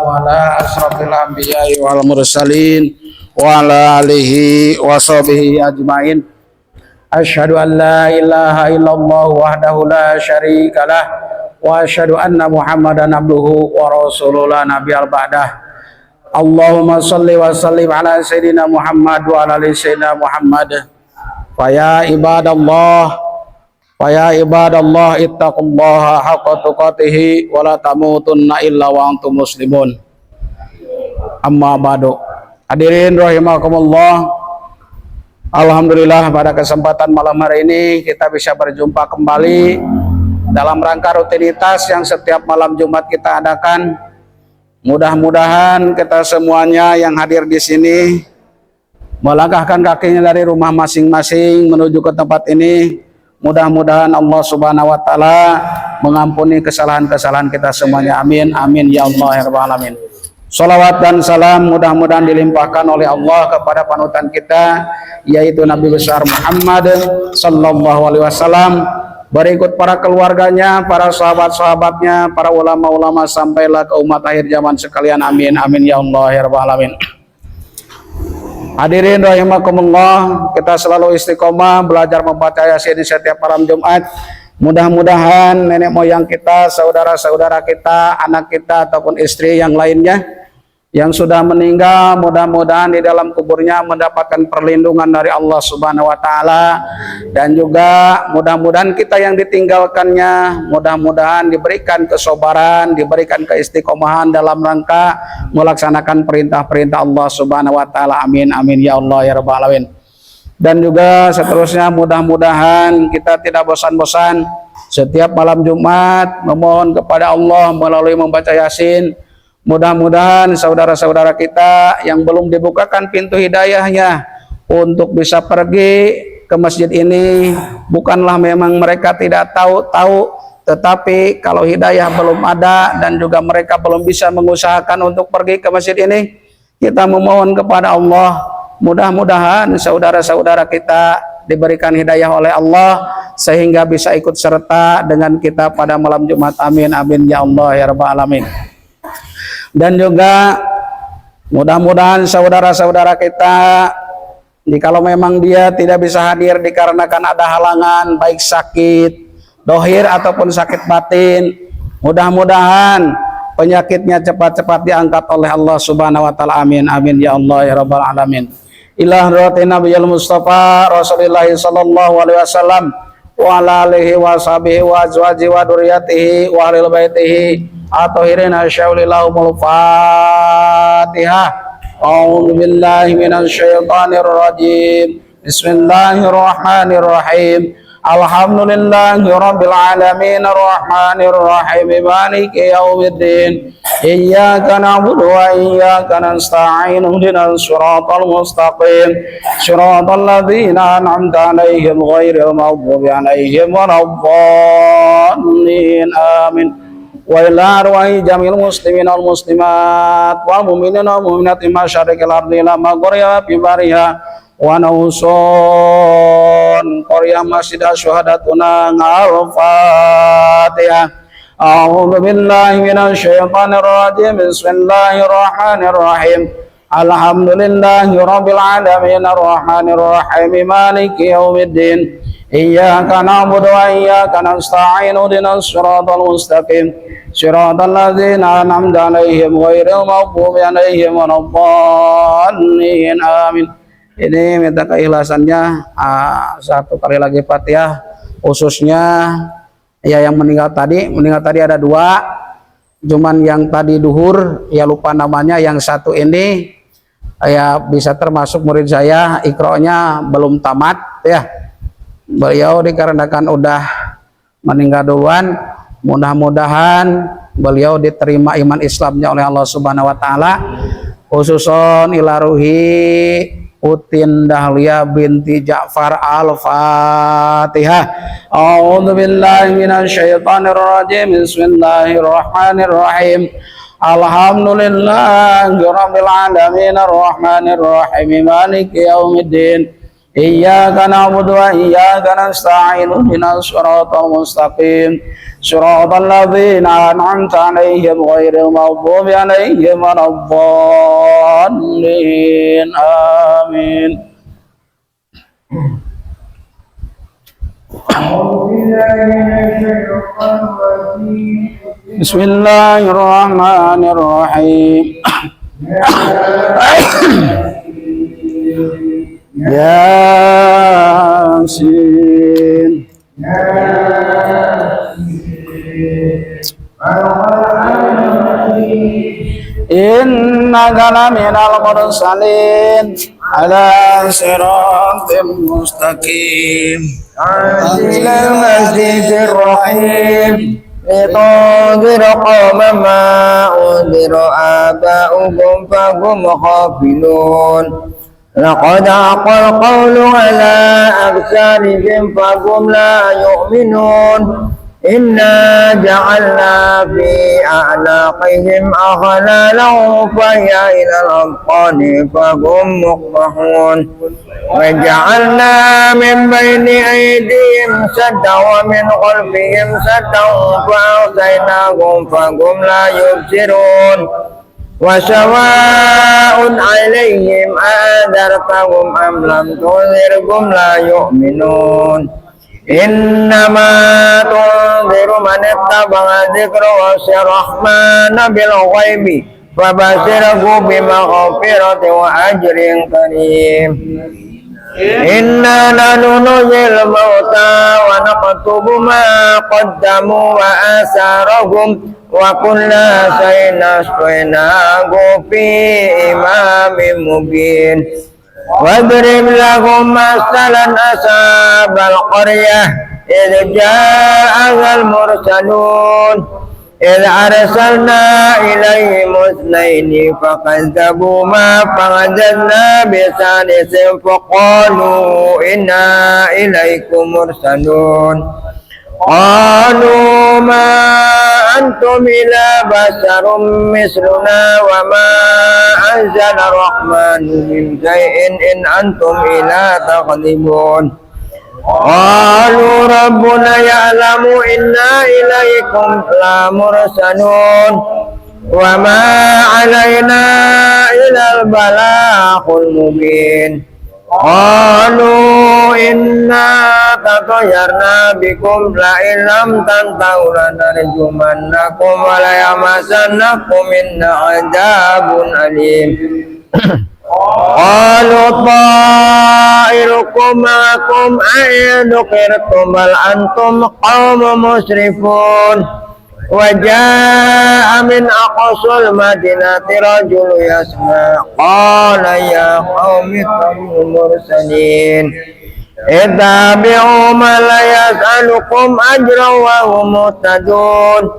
ala asrofil anbiya'i wal mursalin wa ala alihi wa sahbihi ajmain. Asyhadu an la ilaha illallah wahdahu la syarikalah wa asyhadu anna Muhammadan abduhu wa rasuluhu la nabiyal ba'dah. Allahumma shalli wa sallim ala sayyidina Muhammad wa ala ali sayyidina Muhammad. Fa ya ibadallah ittaqullaha haqqa tuqatih wa la tamutunna illa wa antum muslimun. Amma ba'du. Hadirin rahimakumullah. Alhamdulillah pada kesempatan malam hari ini kita bisa berjumpa kembali dalam rangka rutinitas yang setiap malam Jumat kita adakan. Mudah-mudahan kita semuanya yang hadir di sini melangkahkan kakinya dari rumah masing-masing menuju ke tempat ini. Mudah-mudahan Allah Subhanahu wa taala mengampuni kesalahan-kesalahan kita semuanya. Amin amin ya Allah ya rabbal alamin. Salawat dan salam mudah-mudahan dilimpahkan oleh Allah kepada panutan kita yaitu Nabi besar Muhammad sallallahu alaihi wasallam, berikut para keluarganya, para sahabat-sahabatnya, para ulama-ulama sampailah ke umat akhir zaman sekalian. Amin amin ya Allah ya rabbal alamin. Hadirin rahimakumullah, kita selalu istiqomah belajar membaca Yasin di setiap malam Jumat. Mudah-mudahan nenek moyang kita, saudara-saudara kita, anak kita ataupun istri yang lainnya yang sudah meninggal, mudah-mudahan di dalam kuburnya mendapatkan perlindungan dari Allah Subhanahu wa taala, dan juga mudah-mudahan kita yang ditinggalkannya mudah-mudahan diberikan kesabaran, diberikan keistiqomahan dalam rangka melaksanakan perintah-perintah Allah Subhanahu wa taala. Amin amin ya Allah ya rabbal alamin. Dan juga seterusnya mudah-mudahan kita tidak bosan-bosan setiap malam Jumat memohon kepada Allah melalui membaca Yasin. Mudah-mudahan saudara-saudara kita yang belum dibukakan pintu hidayahnya untuk bisa pergi ke masjid ini, bukanlah memang mereka tidak tahu, tetapi kalau hidayah belum ada dan juga mereka belum bisa mengusahakan untuk pergi ke masjid ini, kita memohon kepada Allah, mudah-mudahan saudara-saudara kita diberikan hidayah oleh Allah sehingga bisa ikut serta dengan kita pada malam Jumat. Amin amin ya Allah ya rabbal alamin. Dan juga mudah-mudahan saudara-saudara kita, jikalau memang dia tidak bisa hadir dikarenakan ada halangan baik sakit dohir ataupun sakit batin, mudah-mudahan penyakitnya cepat-cepat diangkat oleh Allah Subhanahu wa taala. Amin amin ya Allah ya rabbal alamin. Ila hadratin nabiyil mustafa Rasulillah sallallahu alaihi wasallam wa ala alihi wa sahbihi wa azwajihi wa dzurriyyatihi wa ahli baitihi atahirina syaullahumul Fatihah. A'udzu billahi minasy syaithanir rajim. Bismillahirrahmanirrahim. Alhamdulillahi rabbil alamin arrahmanir rahim maliki yaumiddin. Iyyaka na'budu wa iyyaka nasta'in. Ihdinas siratal mustaqim. Siratal ladzina an'amta 'alaihim ghairil maghdubi 'alaihim waladdallin. Amin. Wa ila arwahi jamil muslimin wal muslimat wal mu'minin wal mu'minati masyariqil ardi ila maghribiha fi bariha wa nausun qarya masjid syuhadatuna al-Fatihah. A'udzu billahi minasy syaithanir rajim. Bismillahirrahmanirrahim. Alhamdulillahi rabbil alamin arrahmanir rahim maliki yaumiddin. Iyyaka na'budu wa iyyaka nasta'in. Ihdinas siratal mustaqim. Siratal ladzina an'amta 'alaihim ghairil maghdubi 'alaihim waladdallin. Amin. Ini minta keikhlasannya satu kali lagi Fatihah, khususnya ya yang meninggal tadi ada dua, cuman yang tadi duhur ya lupa namanya, yang satu ini ya bisa termasuk murid saya, ikronya belum tamat ya. Beliau dikarenakan udah meninggal duluan, mudah-mudahan beliau diterima iman Islamnya oleh Allah Subhanahu wa taala. Khususon ilaruhi Utin Dahlia binti Ja'far. Al-Fatihah. A'udzu billahi minasy syaithanir rajim. Bismillahirrahmanirrahim. Alhamdulillahi rabbil alamin arrahmanir rahim maliki yaumiddin. Iyyaka na'budu wa iyyaka nasta'in. Ihdinas siratal mustaqim. صراط الذين أنعمت عليهم غير المغضوب عليهم ولا الضالين آمين. بسم الله الرحمن الرحيم. ياسين إنك لمن المرسلين على صراط مستقيم إلى المسجد الرحيم لتنذر قوما ما أنذر آباؤهم فهم غافلون لقد حق القول على أكثرهم فهم لا يؤمنون إنا جعلنا في أعناقهم أغلالا فهي إلى الأذقان فهم مقمحون وجعلنا من بين أيديهم سدا ومن خلفهم سدا فأغشيناهم فهم لا يبصرون وسواء عليهم أنذرتهم أم لم تنذرهم لا يؤمنون إنما تنذر من اتبع الذكر وخشى الرحمن بالغيب فبشره بمغفرة وأجر كريم إنا نحن نحيي الموتى ونكتب ما قدموا وآثارهم وكل شيء أحصيناه في إمام مبين واضرب لهم مثلا أصحاب القرية إذ جاءها المرسلون إذ أرسلنا إليهم اثنين فكذبوهما فعززنا بثالث فقالوا إنا إليكم مرسلون قالوا ما أنتم إلا بشر مثلنا وما أنزل الرحمن من شيء إن أنتم إلا تكذبون قالوا ربنا يعلم إنا إليكم لمرسلون وما علينا إلا البلاغ المبين قالوا إنا تطيرنا بكم لئن لم تنتهوا لنرجمنكم وليمسنكم منا عذاب أليم قالوا طائركم معكم أئن ذكرتم بل أنتم قوم مسرفون وجاء من أقصى المدينة رجل يسمع قال يا قوم اتبعوا المرسلين اتبعوا من لا يسألكم أجرا وهم مهتدون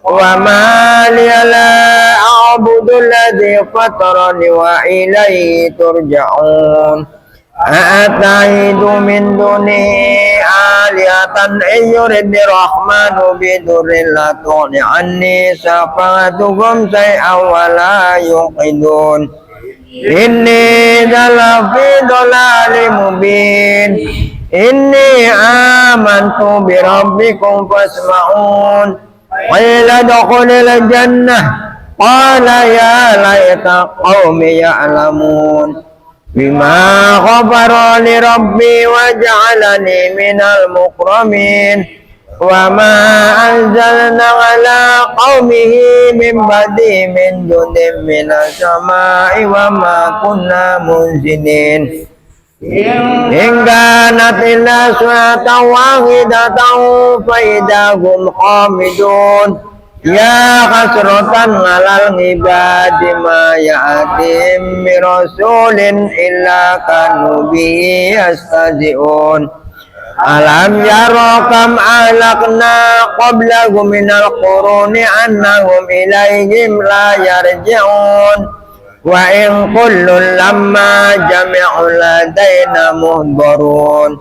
وما لي لا أعبد الذي فطرني وإليه ترجعون أأتخذ من دونه آلهة إن يرد الرحمن بضر لا تغن عني شفاعتهم شيئا ولا يوقدون إني لفي ضلال مبين إني آمنت بربكم فاسمعون قيل ادخل الجنة قال يا ليت قومي يعلمون بما غفر لربي وجعلني من المكرمين وما أنزلنا على قومه من بدء من جند من السماء وما كنا منزلين إن كانت إلا صيحة واحدة فإذا هم خامدون يا حسرة على العباد ما يأتيهم من رسول إلا كانوا به يستهزئون ألم يروا كم أهلكنا قبلهم من القرون أنهم إليهم لا يرجعون وإن كل لما جميع لدينا محضرون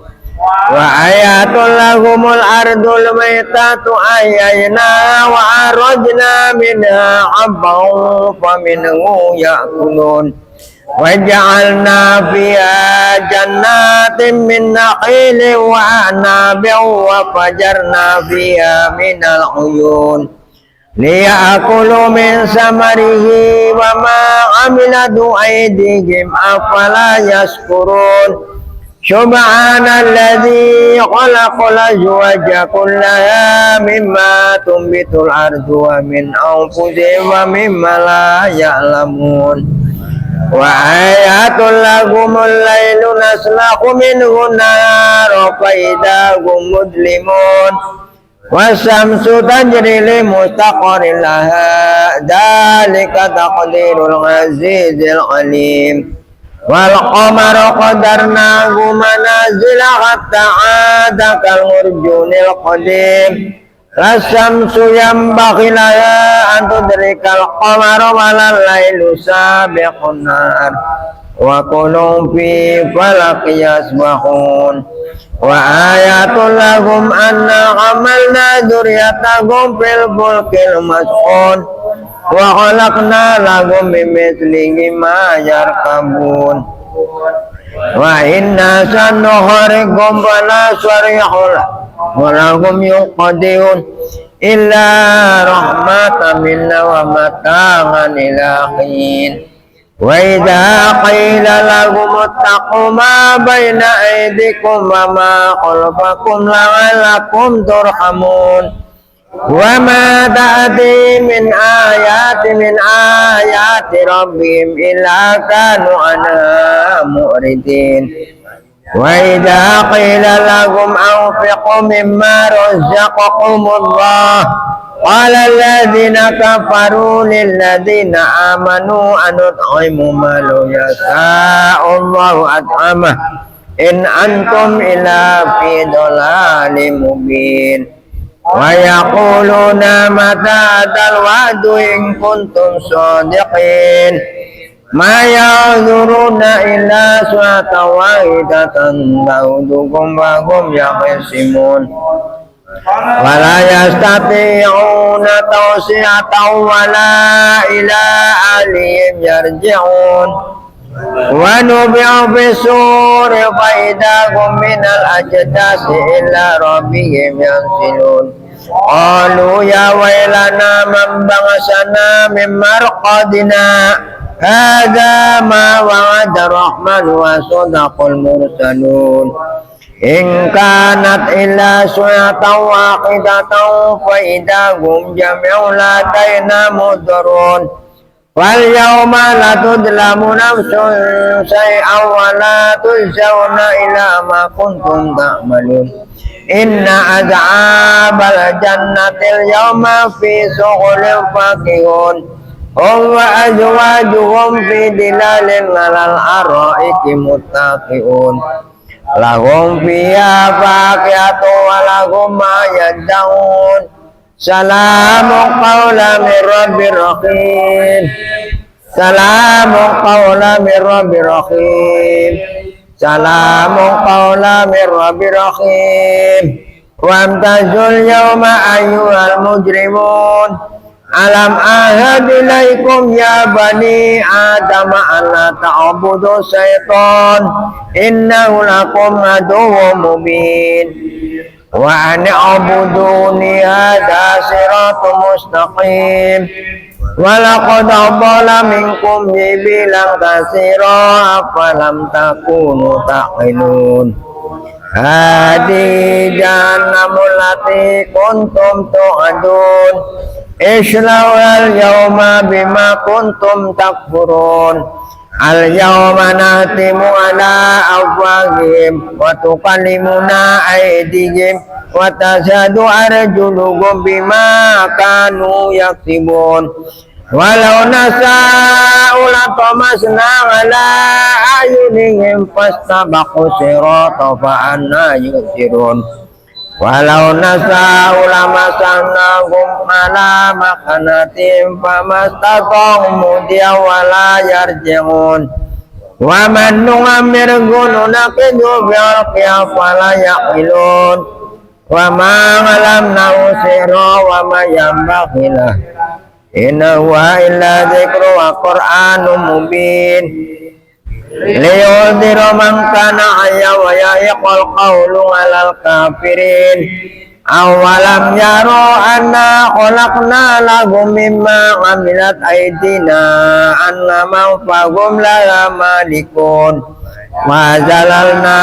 وآيات لهم الأرض الميتة أحييناها وأخرجنا منها حبا فمنه يأكلون وجعلنا فيها جنات من نخيل وأعناب وفجرنا فيها من العيون ليأكلوا من ثمره وما عملت أيديهم أفلا يشكرون سبحان الذي خلق الأزواج كلها مما تنبت الأرض ومن أنفسهم ومما لا يعلمون وآيات لكم الليل نسلخ منه النهار فإذا هم مظلمون والشمس تجري لمستقر لها ذلك تقدير العزيز العليم والقمر قدرناه منازل حتى عاد كالعرجون القديم لا الشمس ينبغي لها أن تدرك القمر ولا الليل سابق النهار وكل في فلك يسبحون وآيات لهم أنا حملنا ذريتهم في الفلك المشحون وخلقنا لهم من مثله ما يركبون وإنا سنخرجهم فلا صريح ولهم يقدرون إلا رحمة منا ومتاعا إلى حين وإذا قيل لهم اتقوا ما بين أيديكم وما خلفكم لعلكم ترحمون وما تأتي من آيات ربهم إلا كانوا عنها معرضين وإذا قيل لهم أنفقوا مما رزقكم الله قال الذين كفروا للذين آمنوا أن نطعم ما لو يشاء الله أطعمه إن أنتم إلا في ضلال مبين ويقولون متى هذا الوعد إن كنتم صادقين ما يعذرون إلا سنة واحدة تعودكم وهم يخصمون ولا يستطيعون توصية ولا إلى أهلهم يرجعون ونبع بالسور فإذا هم من الأجداث إلى ربهم ينسلون قالوا يا ويلنا من بعثنا من مرقدنا هذا ما وعد الرحمن وصدق المرسلون إن كانت إلا سنة واحدة فإذا هم جميع لدينا مدرون واليوم لا تظلم نفس شيئا ولا تجزون إلى ما كنتم تعملون إن أصحاب الجنة اليوم في شغل فاكهون هم وأزواجهم في ظلال على الأرائك متكئون lahum fiha faqihatun wa lahum ma yad'un salamun qawlan min rabbir rahim salamun qawlan min rabbir rahim salamun qawlan min rabbir rahim wa amtazul yawma ayyuhal mujrimun alam ahad ilaikum ya bani adam alla ta'budu syaitan innahu lakum aduwwun mubin wa an a'buduni hadha siratun mustaqim wa laqad adalla minkum jibilan katsira afalam takunu taqilun hadi jahannamul lati kuntum tu'adun islawal yawma bima kuntum takfurun al yawma nahtimu ala afwahihim wa tukallimuna aydihim wa tashhadu arjuluhum bima kanu yaktubun walau nasa'u latamasna ala ayunihim fastabaqu sirata fa anna yusirun walau nasa'u lamasannahum ala makanatim famastata'u mudiya wala yarji'un wa man nu'ammirhu nunaqidu fil qiyafala yaqilun wa ma alamnahu sirra wa ma yambaghilah inna huwa illa dzikru wa qur'anun mubin liyudhira man kana hayya wa yahiqal qawlu 'alal kafirin. Awalam yaro anna khalaqna lahum mimma 'amilat aydina annama fahum la malikun wa zalalna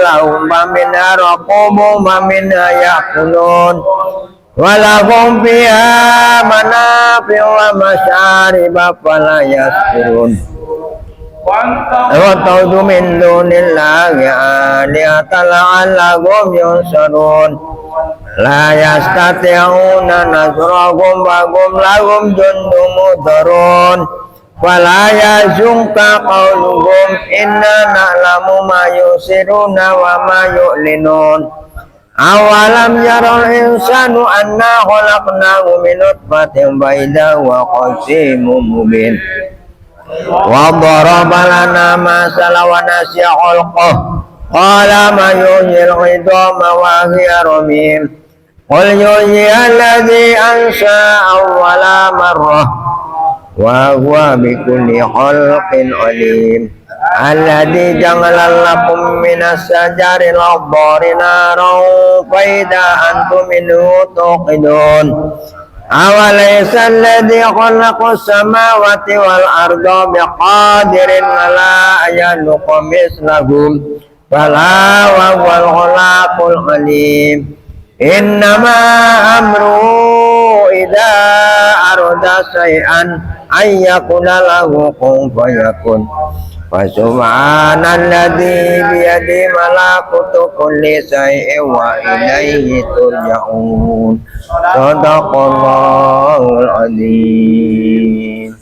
lahum minha raqubum wa minha ya'kulun wa lahum fiha manafi'u wa masyariba fala yaskurun wa ta'udhu min dunillahi alihatan la'allahum yunsarun la yastati'una nasrahum wa hum lahum jundun mudarun wala yazunka qawluhum inna na'lamu ma yusiruna wa ma yu'linun awalam yaral insanu anna khalaqnahu min nutfatin baydin wa qasimun mubin wa daraba lana masalan wa nasiya khalqah qala ma yuhyil 'idama wa hiya ramim qul yuhyiha alladhi ansha awwala marrah wa huwa bikulli khalqin alim alladhi ja'ala lakum minas shajaril akhdari naran fa idza antum minhu tuqidun awalaysa alladhi khalaqas samawati wal arda biqadirin ala yakhluqa mislahum bala wa huwal khaliqul alim innama amru idza arada shay'an ay yakuna lahu kun fayakun fa subhanalladzi biyadihi malakutu kulli shay'in wa ilayhi turja'un sadaqallahul azim.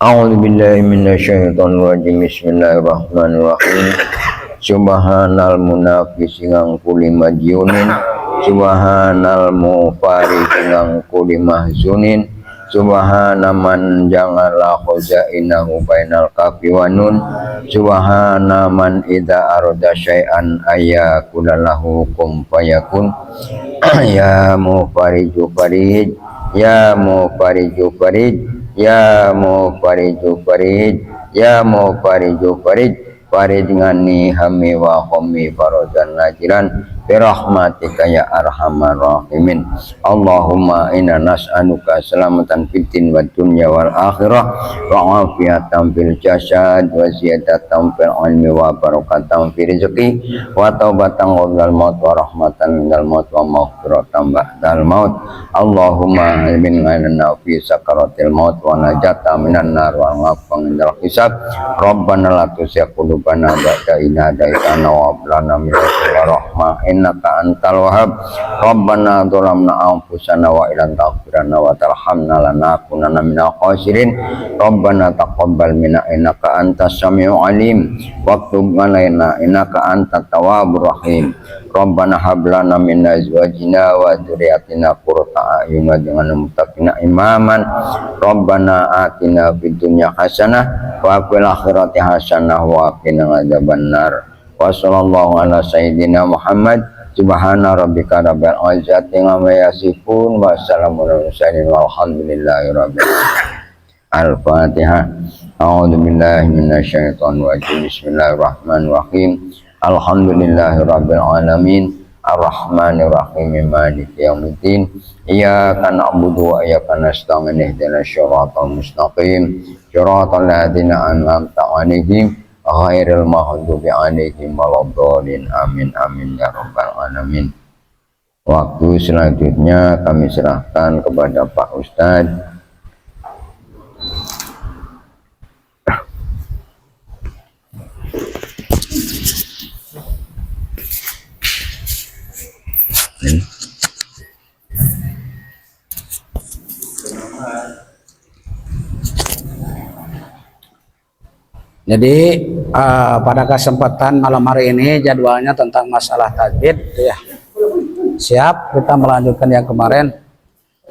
A'udzu billahi minasyaitonir rajim. Bismillahirrahmanirrahim. Subhanal munafis ngang kuli majyunin, subhanal mufarid ngang kuli mahzunin, subhana man jangala khazainahu bainal kafi wa nun, subhana man idza arada syai'an ayakulahu kum fayakun. Ya mufariju farid, ya mufariju farid, ya mufariju farid, ya mufariju farid, farid ngani hami wa khomi farodan najiran birahmatika ya arhamar rahimin. Allahumma inna nas'aluka salamatan fid din wad dunya wal akhirah wa afiyatan fil jasad wa ziyadatan fil ilmi wa barakatan fil rizqi wa taubatan qabla maut wa rahmatan minal maut wa maghfiratan ba'dal maut. Allahumma min ghairina fi sakaratil maut wa najata minan nar wa ngafang indal hisab. Rabbana la tuzigh qulubana ba'da idh hadaitana wa hab lana min ladunka rahmah innaka antal wahhab. Rabbana dzalamna anfusana wa illam taghfir lana wa tarhamna lanakunanna minal khasirin. Rabbana taqabbal minna innaka antas samiul alim wa tub alaina innaka antat tawwabur rahim. Rabbana hab lana min azwajina wa dzurriyyatina qurrata a'yun waj'alna muttaqina imaman. Rabbana atina fid dunya hasanah wa fil akhirati hasanah wa qina adzabannar. Wa sallallahu ala sayyidina Muhammad. Subhana rabbika rabbil izzati amma yasifun wa salamun alal mursalin walhamdulillahi rabbil alamin. Al-Fatihah. A'udzu billahi minasyaitonir rajim. Bismillahirrahmanirrahim. Alhamdulillahi rabbil alamin. Ar-Rahmanir Rahim. Maliki yaumiddin. Iyyaka na'budu wa iyyaka nasta'in. Ihdinas siratal mustaqim. Siratal ladzina an'amta 'alaihim ghairil maghdubi 'alaihim waladdallin. Amin amin ya rabbal alamin. Waktu selanjutnya kami serahkan kepada Pak Ustadz. Jadi pada kesempatan malam hari ini jadwalnya tentang masalah tajwid ya. Siap, kita melanjutkan yang kemarin.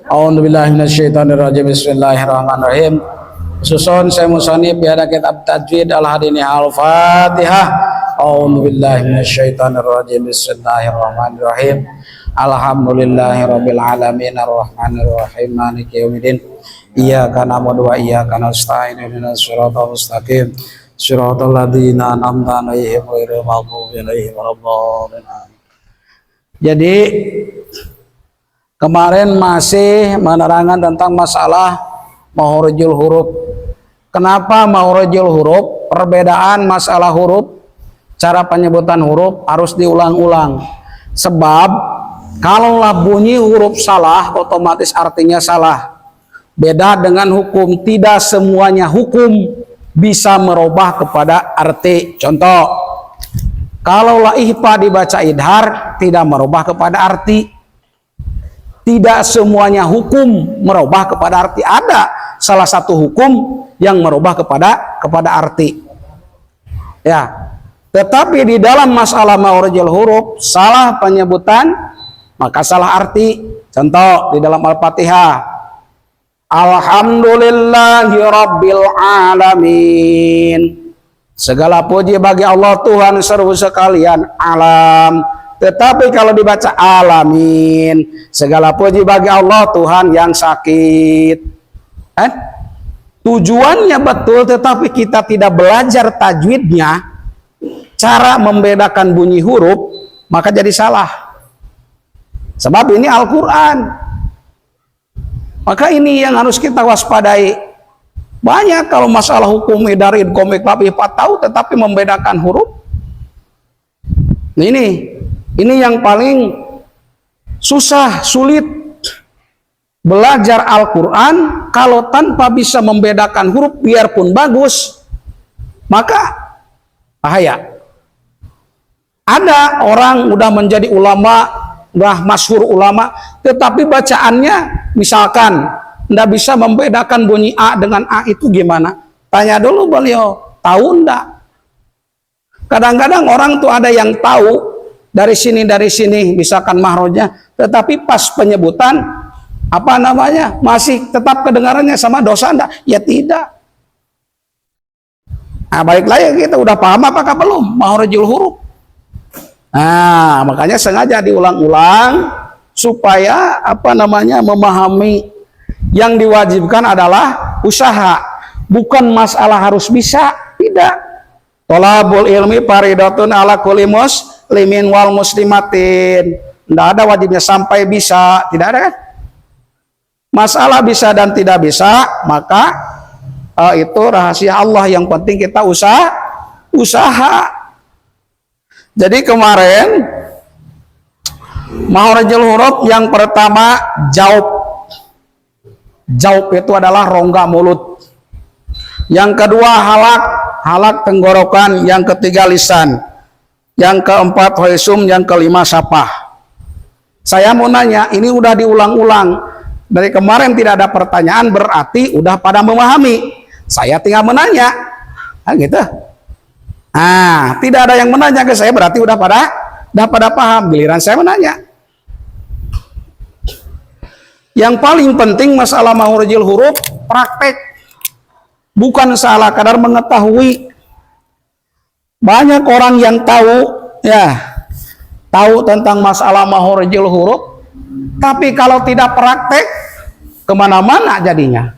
A'udzubillahi minasyaitonirrajim. Bismillahirrahmanirrahim. Susun saya musannif biada kitab tajwid al-hadini al-Fatihah. A'udzubillahi minasyaitonirrajim. Bismillahirrahmanirrahim. Alhamdulillahirabbil alamin arrahmanir rahim maliki yaumiddin. Iyyaka na'budu wa iyyaka nasta'in ihdinas siratal mustaqim Shiratal ladzina an'amta 'alaihim ghairil maghdubi 'alaihim waladdallin. Jadi kemarin masih menerangkan tentang masalah makharijul huruf. Kenapa makharijul huruf? Perbedaan masalah huruf, cara penyebutan huruf harus diulang-ulang. Sebab kalaulah bunyi huruf salah, otomatis artinya salah. Beda dengan hukum, tidak semuanya hukum bisa merubah kepada arti. Contoh, kalaulah ihfa dibaca idhar, tidak merubah kepada arti. Tidak semuanya hukum merubah kepada arti. Ada salah satu hukum yang merubah kepada arti. Ya, tetapi di dalam masalah makharijul huruf, salah penyebutan maka salah arti. Contoh di dalam Al-Fatihah, Alhamdulillahi Rabbil Alamin. Segala puji bagi Allah Tuhan seru sekalian alam. Tetapi kalau dibaca alamin, segala puji bagi Allah Tuhan yang sakit. Tujuannya betul, tetapi kita tidak belajar tajwidnya, cara membedakan bunyi huruf, maka jadi salah. Sebab ini Al-Quran. Maka ini yang harus kita waspadai. Banyak kalau masalah hukum idhar, idgham, ikhfa, tahu, tetapi membedakan huruf. Ini yang paling susah, sulit. Belajar Al-Quran kalau tanpa bisa membedakan huruf, biarpun bagus, maka bahaya. Ada orang udah menjadi ulama, udah masyhur ulama, tetapi bacaannya misalkan ndak bisa membedakan bunyi A dengan A itu gimana? Tanya dulu beliau, tahu ndak? Kadang-kadang orang tuh ada yang tahu dari sini, misalkan mahrojnya, tetapi pas penyebutan apa namanya masih tetap kedengarannya sama dosa ndak? Ya tidak. Nah, baiklah ya, kita udah paham apakah belum makharijul huruf? Nah, makanya sengaja diulang-ulang supaya apa namanya memahami. Yang diwajibkan adalah usaha, bukan masalah harus bisa, tidak. Thalabul ilmi faridatun ala kulli muslimin wal muslimatin. Tidak ada wajibnya sampai bisa, tidak ada kan? Masalah bisa dan tidak bisa, maka itu rahasia Allah, yang penting kita usaha. Jadi kemarin makharijul huruf yang pertama jaub. Jaub itu adalah rongga mulut. Yang kedua halak tenggorokan. Yang ketiga lisan. Yang keempat hoisum. Yang kelima sapah. Saya mau nanya, ini udah diulang-ulang. Dari kemarin tidak ada pertanyaan, berarti udah pada memahami. Saya tinggal menanya. Nah, gitu. Nah, tidak ada yang menanya ke saya, berarti udah pada paham. Giliran saya menanya. Yang paling penting masalah makharijul huruf praktek, bukan salah kadar mengetahui. Banyak orang yang tahu tentang masalah makharijul huruf, tapi kalau tidak praktek kemana-mana jadinya.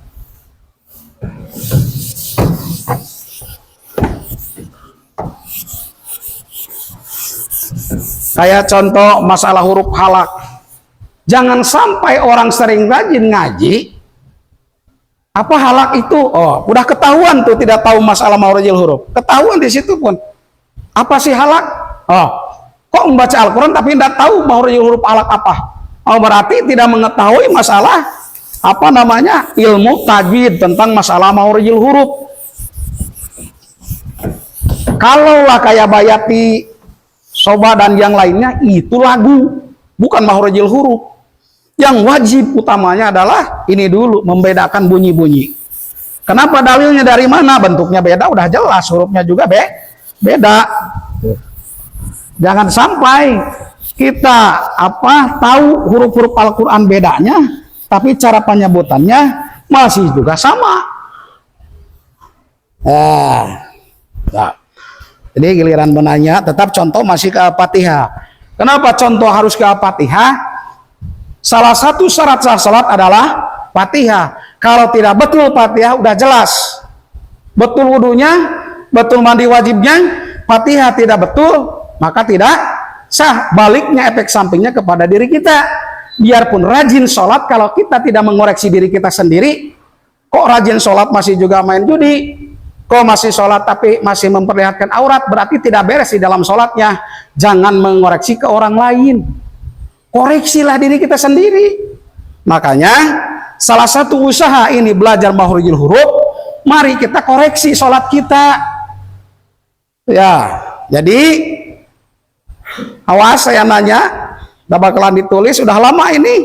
Kayak contoh masalah huruf halak. Jangan sampai orang sering rajin ngaji, apa halak itu? Oh, udah ketahuan tuh tidak tahu masalah makharijul huruf. Ketahuan di situ pun. Apa sih halak? Oh, kok membaca Al-Quran tapi tidak tahu makharijul huruf halak apa? Oh, berarti tidak mengetahui masalah apa namanya ilmu tajwid tentang masalah makharijul huruf. Kalaulah kayak Bayati, Soba dan yang lainnya, itu lagu, bukan makharijul huruf. Yang wajib utamanya adalah ini dulu, membedakan bunyi-bunyi. Kenapa? Dalilnya dari mana? Bentuknya beda, udah jelas. Hurufnya juga beda. Jangan sampai kita tahu huruf-huruf Al-Quran bedanya, tapi cara penyebutannya masih juga sama. Jadi giliran menanya, tetap contoh masih ke Al-Fatihah. Kenapa contoh harus ke Al-Fatihah? Salah satu syarat sah salat adalah Fatihah. Kalau tidak betul Fatihah, udah jelas. Betul wudunya, betul mandi wajibnya, Fatihah tidak betul, maka tidak sah. Baliknya efek sampingnya kepada diri kita. Biarpun rajin sholat, kalau kita tidak mengoreksi diri kita sendiri, kok rajin sholat masih juga main judi, kok masih sholat tapi masih memperlihatkan aurat, berarti tidak beres di dalam sholatnya. Jangan mengoreksi ke orang lain, koreksilah diri kita sendiri. Makanya salah satu usaha ini belajar makhrijul huruf, mari kita koreksi sholat kita. Ya, jadi awas, saya nanya, udah bakalan ditulis, sudah lama ini.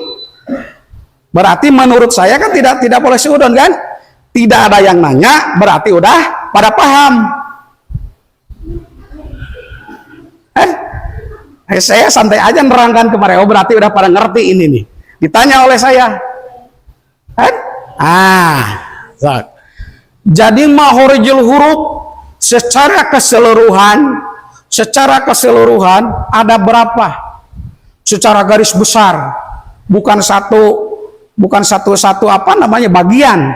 Berarti menurut saya kan tidak boleh seudon kan? Tidak ada yang nanya, berarti udah pada paham. Saya santai aja nerangkan kemarin, oh berarti udah pada ngerti ini nih. Ditanya oleh saya. Jadi makhrijul huruf secara keseluruhan ada berapa? Secara garis besar, bukan satu apa namanya bagian.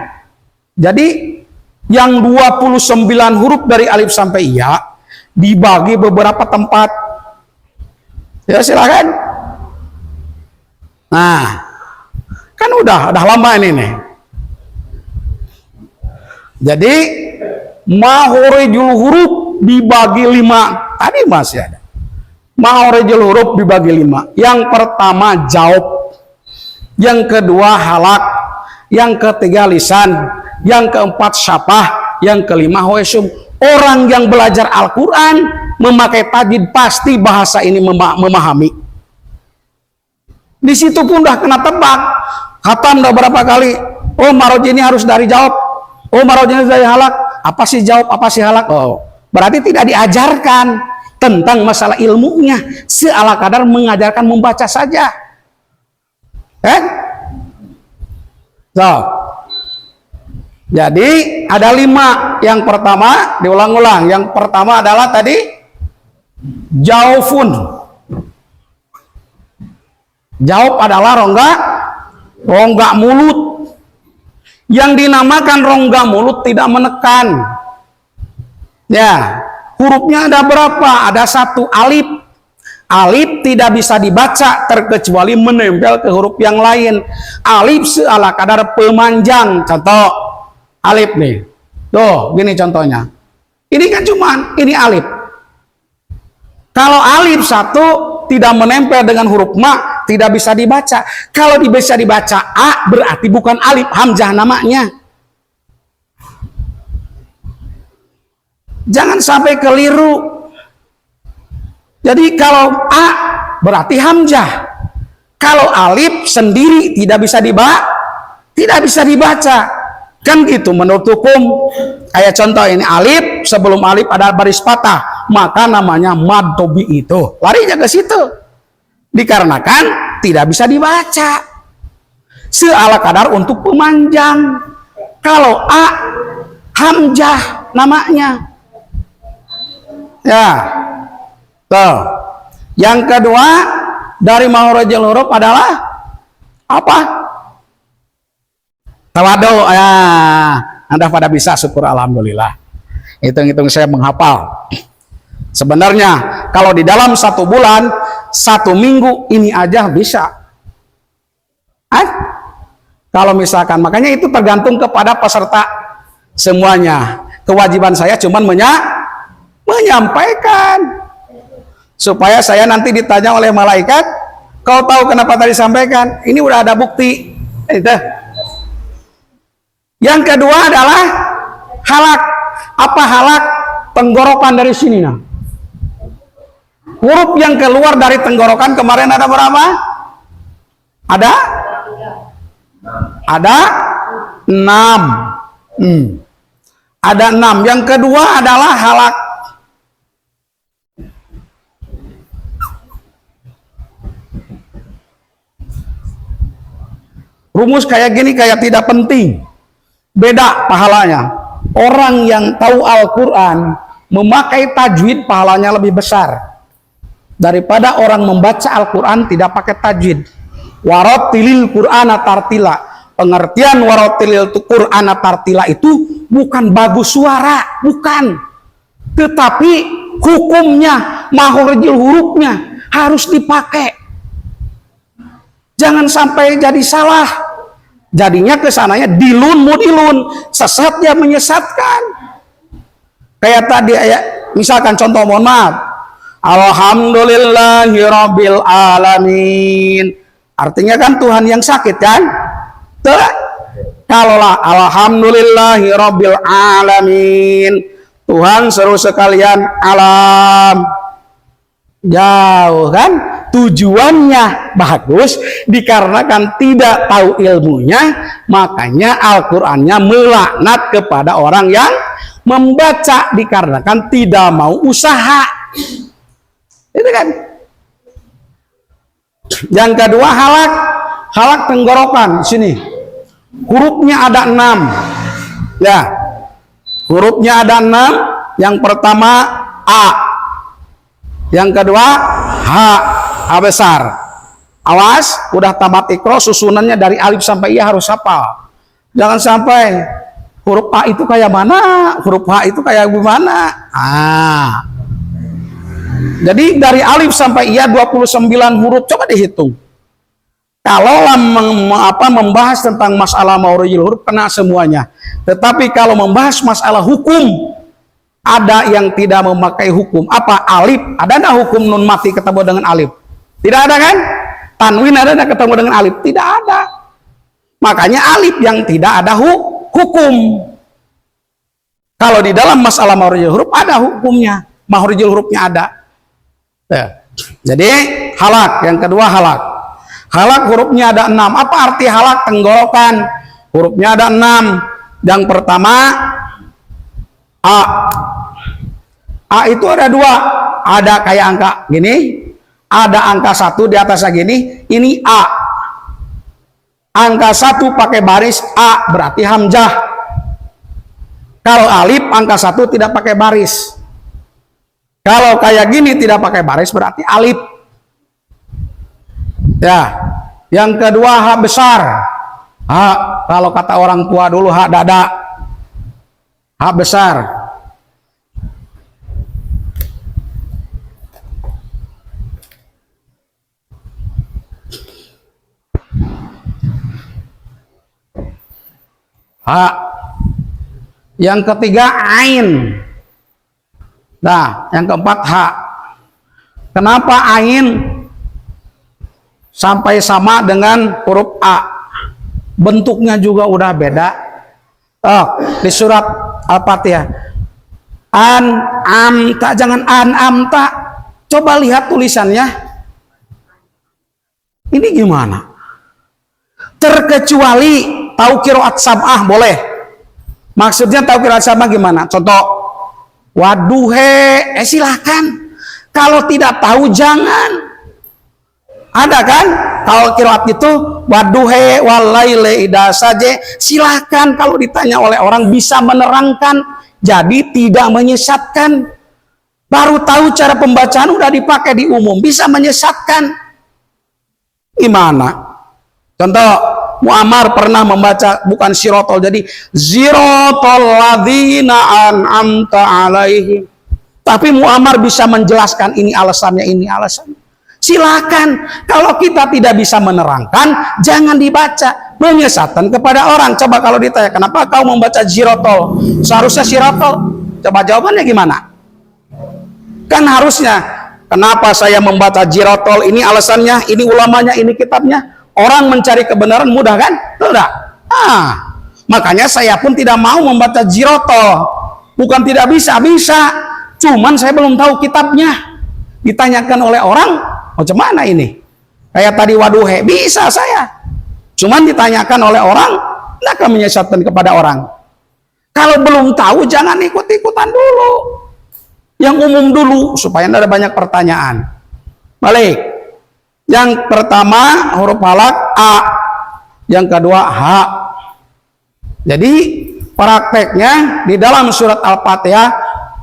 Jadi yang 29 huruf dari alif sampai ya dibagi beberapa tempat. Ya silakan. Nah, kan udah lama ini nih. Jadi makhrijul huruf dibagi 5. Tadi masih ada. Makhrijul huruf dibagi 5. Yang pertama jaub, yang kedua halak, yang ketiga lisan, yang keempat syafah, yang kelima huwaisum. Orang yang belajar Al-Quran memakai tajwid pasti bahasa ini memahami. Di situ pun udah kena tebak. Khatam udah berapa kali? Oh, maroj ini harus dari jawab. Oh, maroj ini dari halak. Apa sih jawab? Apa sih halak? Oh, berarti tidak diajarkan tentang masalah ilmunya. Seala kadar mengajarkan membaca saja. So, jadi ada 5. Yang pertama diulang-ulang. Yang pertama adalah tadi jaufun. Jawab adalah rongga mulut. Yang dinamakan rongga mulut tidak menekan. Ya, hurufnya ada berapa? Ada 1 alif. Alif tidak bisa dibaca terkecuali menempel ke huruf yang lain. Alif seala kadar pemanjang. Contoh alif nih. Tuh, gini contohnya. Ini kan cuman ini alif. Kalau alif 1 tidak menempel dengan huruf ma, tidak bisa dibaca. Kalau bisa dibaca a, berarti bukan alif, hamzah namanya. Jangan sampai keliru. Jadi kalau a berarti hamzah. Kalau alif sendiri tidak bisa dibaca. Kan gitu menurut hukum. Kayak contoh ini alif, sebelum alif ada baris patah, maka namanya mad tobi itu. Larinya ke situ. Dikarenakan tidak bisa dibaca. Seala kadar untuk pemanjang. Kalau a hamzah namanya. Ya. Tuh. Yang kedua dari makhrijul huruf adalah apa? Tawadu. Ya, Anda pada bisa, syukur alhamdulillah. Hitung-hitung saya menghafal. Sebenarnya kalau di dalam 1 bulan, 1 minggu ini aja bisa. Kalau misalkan, makanya itu tergantung kepada peserta semuanya. Kewajiban saya cuma menyampaikan. Supaya saya nanti ditanya oleh malaikat, kau tahu kenapa tadi sampaikan? Ini udah ada bukti. Itu. Yang kedua adalah halak. Apa halak? Tenggorokan dari sini. Nah. Huruf yang keluar dari tenggorokan kemarin ada berapa? Ada 6. Ada 6. Yang kedua adalah halak. Rumus kayak gini kayak tidak penting. Beda pahalanya. Orang yang tahu Al-Quran memakai tajwid pahalanya lebih besar daripada orang membaca Al-Quran tidak pakai tajwid. Warattilil Qur'ana tartila. Pengertian warattilil Qur'ana tartila itu bukan bagus suara, bukan. tetapi hukumnya, makhorijul hurufnya harus dipakai. Jangan sampai jadi salah. Jadinya kesananya dilun mudilun, sesat dia menyesatkan. Kayak tadi misalkan contoh, mohon maaf, alhamdulillahirabbil alamin. Artinya kan Tuhan yang sakit kan? Tuh. Kalaulah alhamdulillahirabbil alamin, Tuhan seru sekalian alam, jauh kan? Tujuannya bagus, dikarenakan tidak tahu ilmunya, makanya Al-Qur'annya melaknat kepada orang yang membaca, dikarenakan tidak mau usaha. Itu kan. Yang kedua halak tenggorokan. Sini hurufnya ada 6 ya, hurufnya ada 6. Yang pertama A, yang kedua H besar. Awas, udah tamat Iqra, susunannya dari alif sampai ia harus hafal. Jangan sampai huruf A itu kayak mana, huruf H itu kayak gimana. Jadi dari alif sampai ia 29 huruf, coba dihitung. Kalau membahas tentang masalah makhorijul huruf kena semuanya. Tetapi kalau membahas masalah hukum, ada yang tidak memakai hukum. Apa? Alif. Ada enggak hukum nun mati ketemu dengan alif? Tidak ada kan? Tanwin ada enggak ketemu dengan alif? Tidak ada. Makanya alif yang tidak ada hukum. Kalau di dalam masalah makhorijul huruf ada hukumnya. Makhorijul hurufnya ada. Ya. Jadi halak, yang kedua halak. Halak hurufnya ada 6. Apa arti halak? Tenggorokan. Hurufnya ada 6. Yang pertama A. A itu ada 2. Ada kayak angka gini, ada angka 1 di atasnya gini. Ini A. Angka 1 pakai baris A, berarti hamzah. Kalau alif angka 1 tidak pakai baris. Kalau kayak gini tidak pakai baris berarti alif. Ya. Yang kedua H besar. H, kalau kata orang tua dulu H dada. H besar. H. Yang ketiga ain. Nah, yang keempat H. Kenapa ain sampai sama dengan huruf A? Bentuknya juga udah beda. Di surat Al-Fatihah. Amta, jangan amta. Coba lihat tulisannya. Ini gimana? Terkecuali tahu qiraat sab'ah boleh. Maksudnya tahu qiraat sab'ah gimana? Contoh. Waduhe, silahkan. Kalau tidak tahu jangan. Ada kan? Kalau qiraat itu waduhe walaili idza saja, silahkan. Kalau ditanya oleh orang bisa menerangkan, jadi tidak menyesatkan. Baru tahu cara pembacaan udah dipakai di umum, bisa menyesatkan. Gimana? Contoh, Muammar pernah membaca bukan sirotol, jadi zirotol ladzina an'amta alaihim. Tapi Muammar bisa menjelaskan ini alasannya, ini alasannya. Silakan. Kalau kita tidak bisa menerangkan, jangan dibaca. Menyesatkan kepada orang. Coba kalau ditanya, kenapa kau membaca zirotol? Seharusnya sirotol. Coba jawabannya gimana? Kan harusnya, kenapa saya membaca zirotol? Ini alasannya, ini ulamanya, ini kitabnya. Orang mencari kebenaran mudah kan? Tidak. Makanya saya pun tidak mau membaca zirotol. Bukan tidak bisa, bisa. Cuman saya belum tahu kitabnya. Ditanyakan oleh orang, macam mana ini? Kayak tadi waduhe, bisa saya. Cuman ditanyakan oleh orang, tidak akan menyesatkan kepada orang. Kalau belum tahu, jangan ikut-ikutan dulu. Yang umum dulu, supaya tidak ada banyak pertanyaan. Balik. Yang pertama huruf halak A, yang kedua H. Jadi prakteknya di dalam surat Al-Fatihah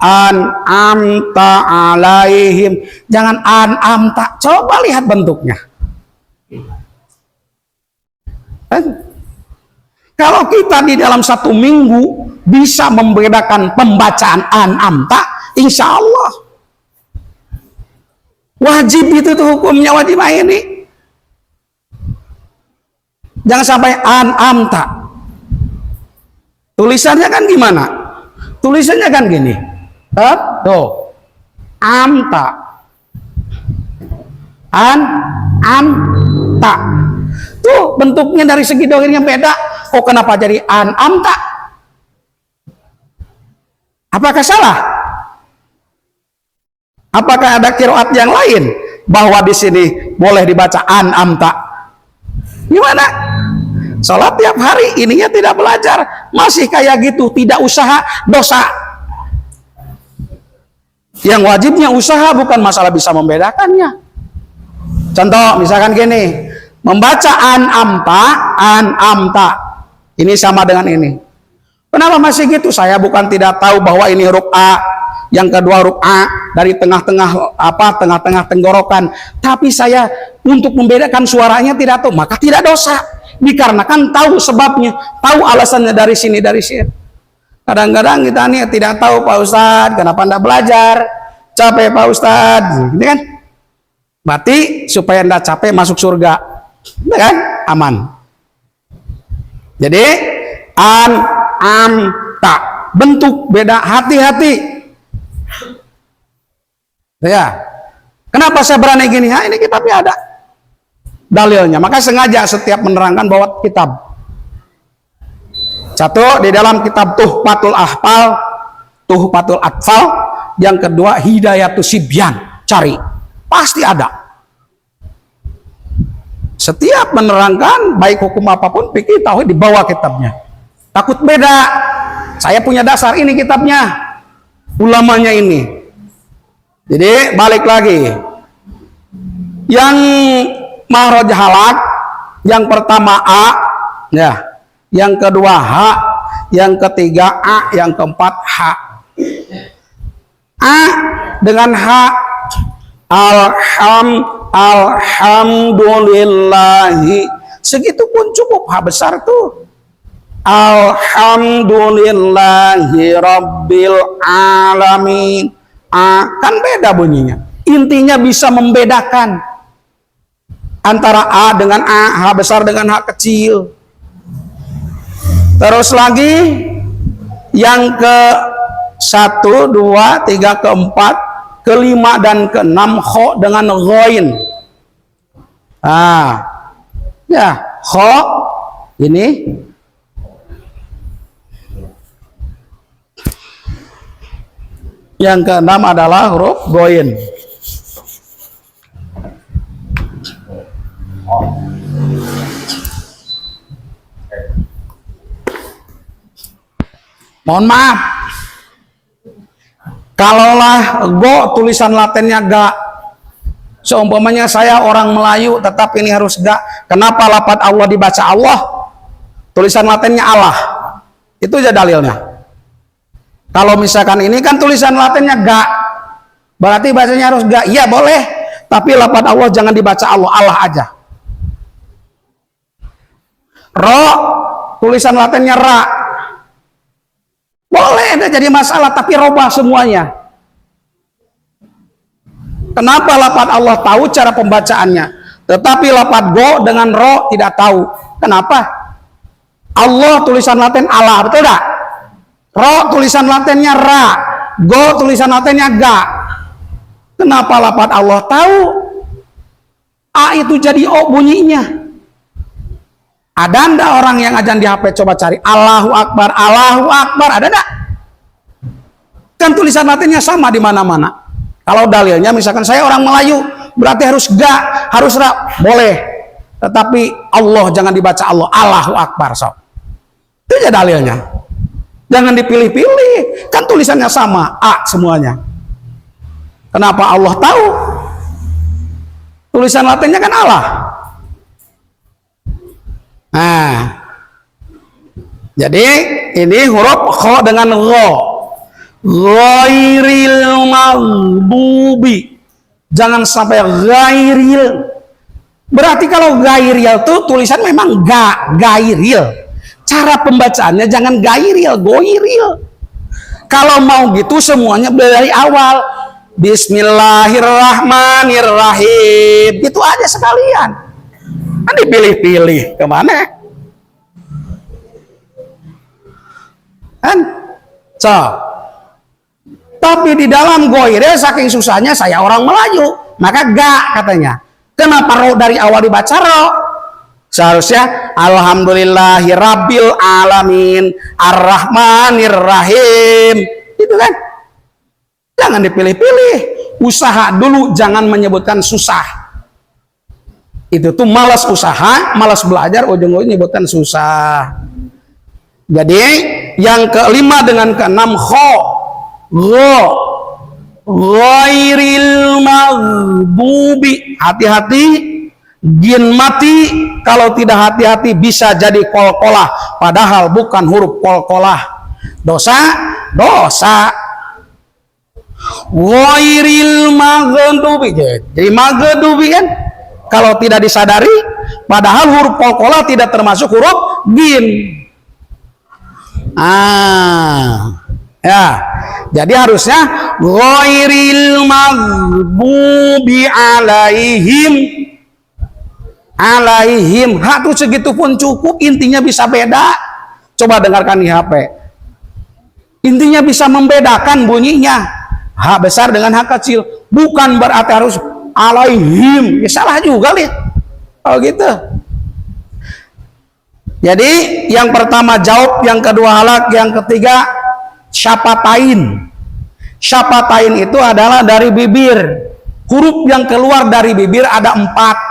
an'amta alaihim, jangan an'amta. Coba lihat bentuknya. Kalau kita di dalam 1 minggu bisa membedakan pembacaan an'amta, Insya Allah. Wajib itu tuh hukumnya, wajib ini. Jangan sampai an'amta. Tulisannya kan gimana? Tulisannya kan gini. Tuh. Amta. Amta. Tuh bentuknya dari segi dohirnya beda. Kok kenapa jadi an'amta? Apakah salah? Apakah ada qiraat yang lain bahwa di sini boleh dibaca an'amta? Gimana? Salat tiap hari ininya tidak belajar, masih kayak gitu, tidak usaha, dosa. Yang wajibnya usaha, bukan masalah bisa membedakannya. Contoh misalkan gini, membaca an'amta, ini sama dengan ini. Kenapa masih gitu? Saya bukan tidak tahu bahwa ini huruf A, yang kedua huruf A dari tengah-tengah tenggorokan, tapi saya untuk membedakan suaranya tidak tahu, maka tidak dosa, dikarenakan tahu sebabnya, tahu alasannya dari sini dari sini. Kadang-kadang kita nih tidak tahu, Pak Ustadz, kenapa anda belajar, capek Pak Ustadz, gitu kan? Berarti supaya anda capek masuk surga, kan? Aman. Jadi an'amta, bentuk beda, hati-hati. Ya, kenapa saya berani gini? Ha, ini kitabnya ada dalilnya. Maka sengaja setiap menerangkan bawa kitab. Satu di dalam kitab Tuhfatul Ahfal, Tuhfatul Atfal. Yang kedua Hidayatus Sibyan, cari pasti ada. Setiap menerangkan baik hukum apapun, fikih tauhid di bawah kitabnya. Takut beda. Saya punya dasar ini kitabnya, ulamanya ini. Jadi balik lagi, yang mahraj halak, yang pertama A, ya, yang kedua H, yang ketiga A, yang keempat H. A dengan H, alhamdulillahi, segitu pun cukup, H besar tuh. Alhamdulillahi rabbil alamin. Kan beda bunyinya. Intinya bisa membedakan antara A dengan A, H besar dengan H kecil. Terus lagi yang ke 1, 2, 3, ke 4, ke 5 dan ke 6 kho dengan ghain. Ya, kho ini yang keenam adalah huruf ghain. Mohon maaf, kalaulah go tulisan latennya ga, seumpamanya saya orang Melayu tetap ini harus ga. Kenapa lafaz Allah dibaca Allah, tulisan latennya Allah? Itu aja dalilnya. Kalau misalkan ini kan tulisan latennya ga, berarti bacanya harus ga. Iya boleh, tapi lafaz Allah jangan dibaca Allah, Allah aja. Ro, tulisan latennya ra, boleh, ada jadi masalah, tapi robah semuanya. Kenapa lafaz Allah tahu cara pembacaannya, tetapi lafaz go dengan ro tidak tahu? Kenapa? Allah tulisan laten Allah, betul tak? Ro tulisan latennya ra, go tulisan latennya ga. Kenapa lafaz Allah tahu? A itu jadi O bunyinya. Ada ndak orang yang ajan di HP coba cari Allahu Akbar, Allahu Akbar, ada ndak? Kan tulisan latennya sama di mana-mana. Kalau dalilnya misalkan saya orang Melayu, berarti harus ga, harus ra, boleh. Tetapi Allah jangan dibaca Allah, Allahu Akbar, so. Itu aja dalilnya. Jangan dipilih-pilih, kan tulisannya sama, A semuanya. Kenapa Allah tahu? Tulisan latennya kan Allah. Nah, jadi ini huruf kho dengan gho. Ghairil maghdubi. Jangan sampai ghairil. Berarti kalau ghairil tuh tulisan memang ga, ghairil. Cara pembacaannya jangan gairil, goiril. Kalau mau gitu semuanya dari awal. Bismillahirrahmanirrahim. Gitu aja sekalian. Kan dipilih-pilih kemana? Kan? So. Tapi di dalam goire saking susahnya saya orang Melayu. Maka gak katanya. Kenapa ro dari awal dibaca ro? Seharusnya alhamdulillahirabbil alamin arrahmanirrahim. Itu kan? Jangan dipilih-pilih. Usaha dulu, jangan menyebutkan susah. Itu tuh malas usaha, malas belajar, ujung-ujungnya menyebutkan susah. Jadi yang kelima dengan keenam kho. Ghairil maghdubi. Hati-hati. Jin mati kalau tidak hati-hati bisa jadi kolkolah, padahal bukan huruf kolkolah. Dosa. Ghairil maghdubi. Jadi maghdubi kan kalau tidak disadari, padahal huruf kolkolah tidak termasuk huruf jin. Ya. Jadi harusnya ghairil maghdubi alaihim. Hak tuh segitu pun cukup, intinya bisa beda. Coba dengarkan di HP. Intinya bisa membedakan bunyinya. Hak besar dengan hak kecil. Bukan berarti harus alaihim. Ya salah juga lihat. Oh gitu. Jadi yang pertama jawab, yang kedua halak, yang ketiga syafatain. Syafatain itu adalah dari bibir. Huruf yang keluar dari bibir ada 4.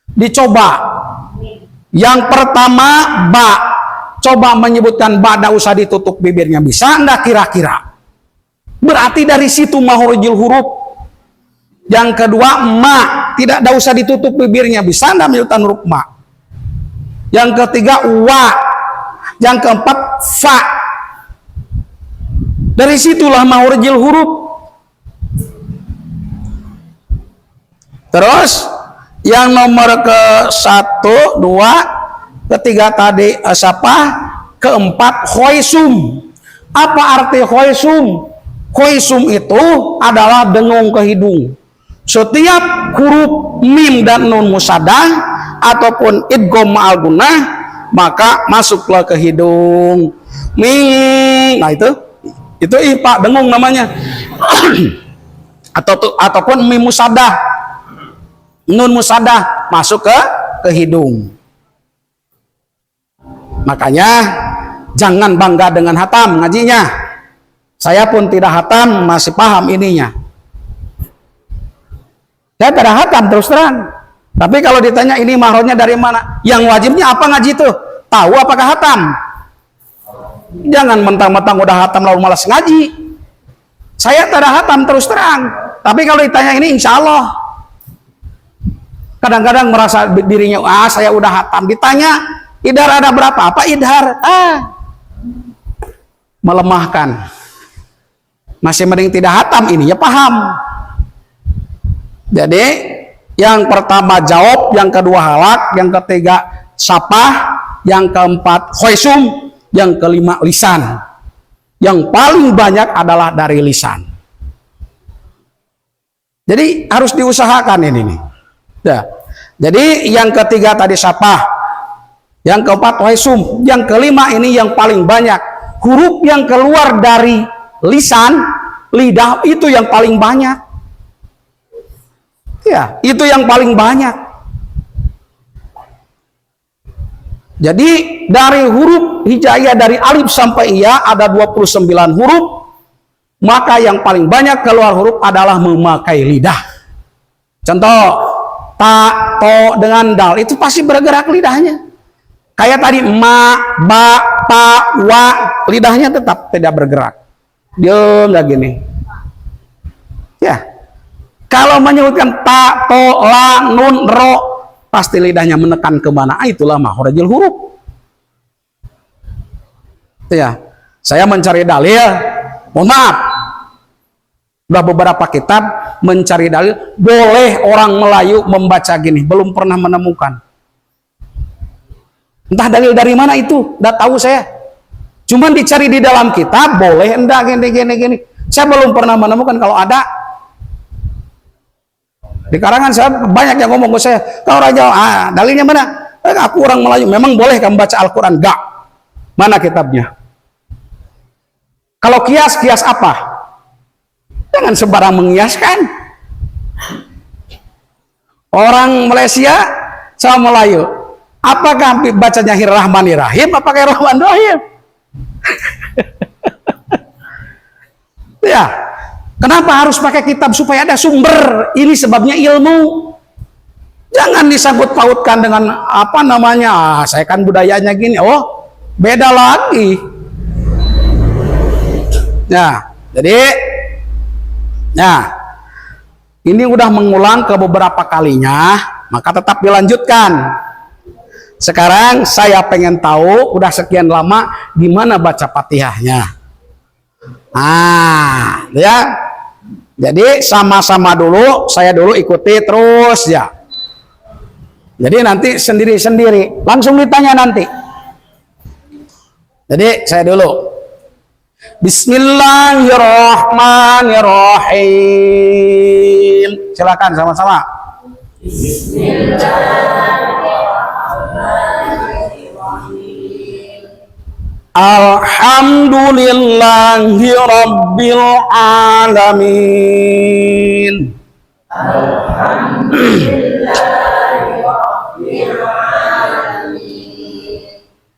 Dicoba. Yang pertama ba. Coba menyebutkan ba, tidak usah ditutup bibirnya, bisa enggak kira-kira? Berarti dari situ mahrojul huruf. Yang kedua ma, tidak usah ditutup bibirnya, bisa enggak menyebutkan huruf ma? Yang ketiga wa. Yang keempat fa. Dari situlah mahrojul huruf. Terus yang nomor ke-1, 2, ketiga tadi siapa? Keempat khoisum. Apa arti khoisum? Khoisum itu adalah dengung ke hidung. Setiap huruf mim dan nun musadah ataupun idgham ma'al gunnah maka masuklah ke hidung. Ming. Nah itu ipa dengung namanya. Ataupun mim musadah. Nun musadah masuk ke hidung. Makanya jangan bangga dengan hatam ngajinya. Saya pun tidak hatam, masih paham ininya. Saya tidak hatam terus terang. Tapi kalau ditanya ini mahronya dari mana, yang wajibnya apa ngaji itu? Tahu apakah hatam? Jangan mentang-mentang udah hatam lalu malas ngaji. Saya tidak hatam terus terang. Tapi kalau ditanya ini insya Allah. Kadang-kadang merasa dirinya, saya udah hatam. Ditanya, idhar ada berapa? Apa idhar? Melemahkan. Masih mending tidak hatam, ini ya paham. Jadi, yang pertama jawab, yang kedua halak, yang ketiga sapah, yang keempat khoisum, yang kelima lisan. Yang paling banyak adalah dari lisan. Jadi, harus diusahakan ini nih. Ya. Jadi yang ketiga tadi sapah, yang keempat waisum, yang kelima ini yang paling banyak. Huruf yang keluar dari lisan, lidah itu yang paling banyak. Ya, itu yang paling banyak. Jadi dari huruf hijaiyah dari alif sampai iya ada 29 huruf, maka yang paling banyak keluar huruf adalah memakai lidah. Contoh ta, to dengan dal itu pasti bergerak lidahnya. Kayak tadi ma, ba, pa, wa, lidahnya tetap tidak bergerak. Diam lagi nih. Ya. Kalau menyebutkan ta, to, la, nun, ro, pasti lidahnya menekan kemana? Itulah makhrajul huruf. Ya. Saya mencari dalil. Mohon maaf. Udah beberapa kitab mencari dalil boleh orang Melayu membaca gini, belum pernah menemukan. Entah dalil dari mana itu, udah tahu saya. Cuman dicari di dalam kitab, boleh enggak gini. Saya belum pernah menemukan kalau ada. Di karangan saya banyak yang ngomong ke saya, kau raja, dalilnya mana? Aku orang Melayu, memang boleh kamu baca Al-Quran? Enggak. Mana kitabnya? Kalau kias apa? Jangan sembarang mengiaskan. Orang Malaysia sama Melayu, apakah bacanya Rahmanirrahim? Apakah Rahmanirrahim? Ya, kenapa harus pakai kitab? Supaya ada sumber. Ini sebabnya ilmu. Jangan disangkut pautkan dengan apa namanya. Saya kan budayanya gini. Oh, beda lagi. Nah, jadi, ini udah mengulang ke beberapa kalinya, maka tetap dilanjutkan. Sekarang saya pengen tahu, udah sekian lama, gimana baca Fatihahnya. Ya. Jadi sama-sama dulu, saya dulu ikuti terus ya. Jadi nanti sendiri-sendiri, langsung ditanya nanti. Jadi saya dulu. Bismillahirrahmanirrahim. Silakan sama-sama. Alhamdulillahi Rabbil Alamin.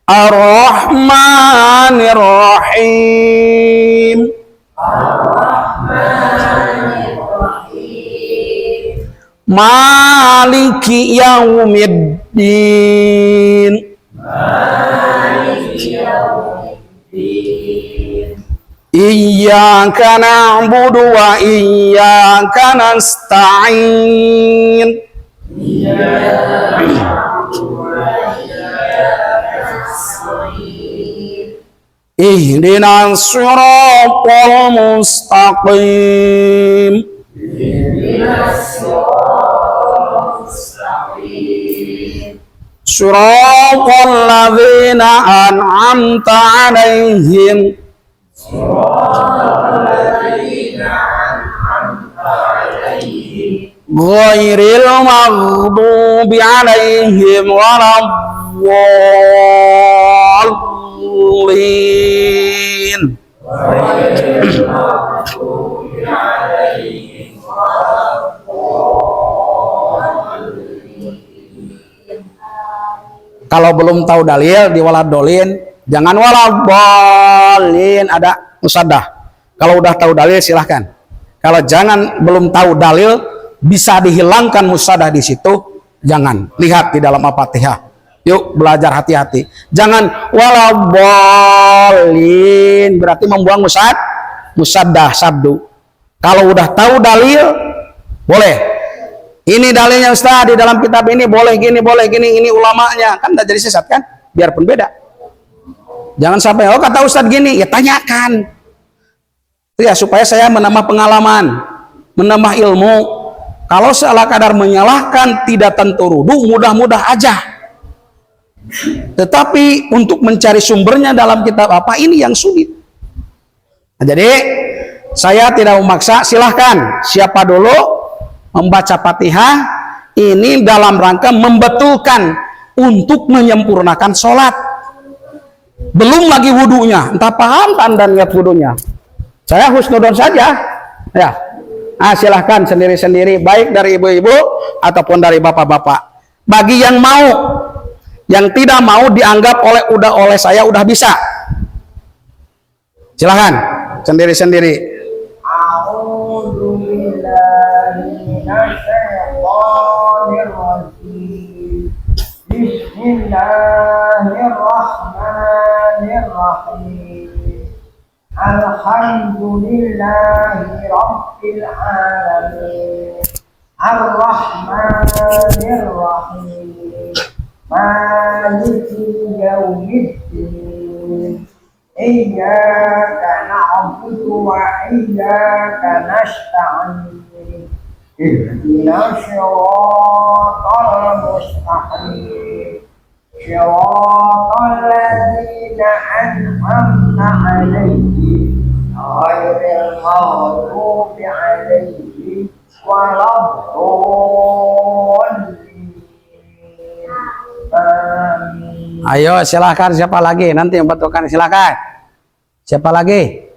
Ar-Rahmanir-Rahim. Maliki Yaumiddin. Iyyaka na'budu wa iyyaka nasta'in. Ihdinas siratal mustaqim. Siratal ladzina an'amta 'alaihim ghairil maghdubi 'alaihim waladdallin. Kalau belum tahu dalil di waladolin, jangan waladolin, ada musaddah. Kalau udah tahu dalil silahkan. Kalau belum tahu dalil, bisa dihilangkan musaddah di situ, jangan. Lihat di dalam Al-Fatihah. Yuk belajar hati-hati. Jangan waladolin, berarti membuang musaddah sabdu. Kalau udah tahu dalil, boleh. Ini dalilnya Ustaz, di dalam kitab ini boleh gini, ini ulamanya. Kan tidak jadi sesat kan? Biarpun beda. Jangan sampai, oh kata Ustaz gini, ya tanyakan. Ya, supaya saya menambah pengalaman, menambah ilmu. Kalau salah kadar menyalahkan, tidak tentu rudu, mudah-mudah aja. Tetapi untuk mencari sumbernya dalam kitab apa, ini yang sulit. Nah, jadi, saya tidak memaksa, silahkan. Siapa dulu membaca Fatihah ini dalam rangka membetulkan untuk menyempurnakan sholat. Belum lagi wudhunya, entah paham tanda niat wudhunya. Saya husnudon saja, ya. Silahkan sendiri-sendiri, baik dari ibu-ibu ataupun dari bapak-bapak. Bagi yang mau, yang tidak mau dianggap oleh saya udah bisa. Silahkan sendiri-sendiri. Bismillahirrahmanirrahim. Alhamdulillahi Rabbil Alamin. Ar-Rahmanir-Rahim. Maliki Yaumiddin. Iyyaka na'budu wa iyyaka nasta'in. Ihdinas siratal mustaqim. صراط الذين أنعمت عليهم غير المغضوب عليهم ولا الضالين آمين. Ayo silakan, siapa lagi? Nanti yang betulkan, silakan. Siapa lagi?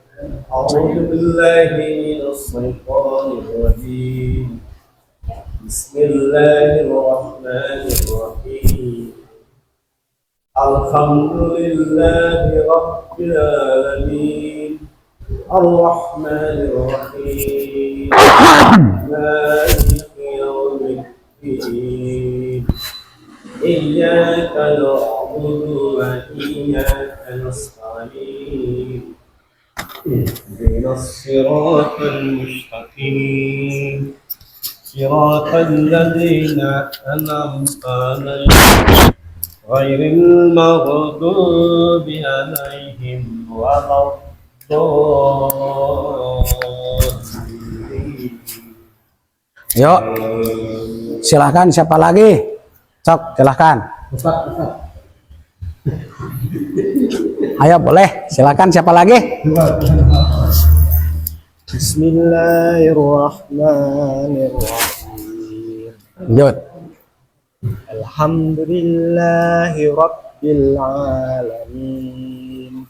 أعوذ بالله من الشيطان الرجيم بسم الله الرحمن الرحيم الحمد لله رب العالمين الرحمن الرحيم مالك يوم الدين إياك نعبد وإياك نستعين اهدنا الصراط المستقيم صراط الذين أنعمت عليهم غير المغضوب عليهم ولا الضالين. Yuk, silahkan, siapa lagi? Sok, silahkan. Ayo, boleh. Silahkan, siapa lagi? Bismillahirrahmanirrahim. Lanjut. Alhamdulillahi rabbil alamin.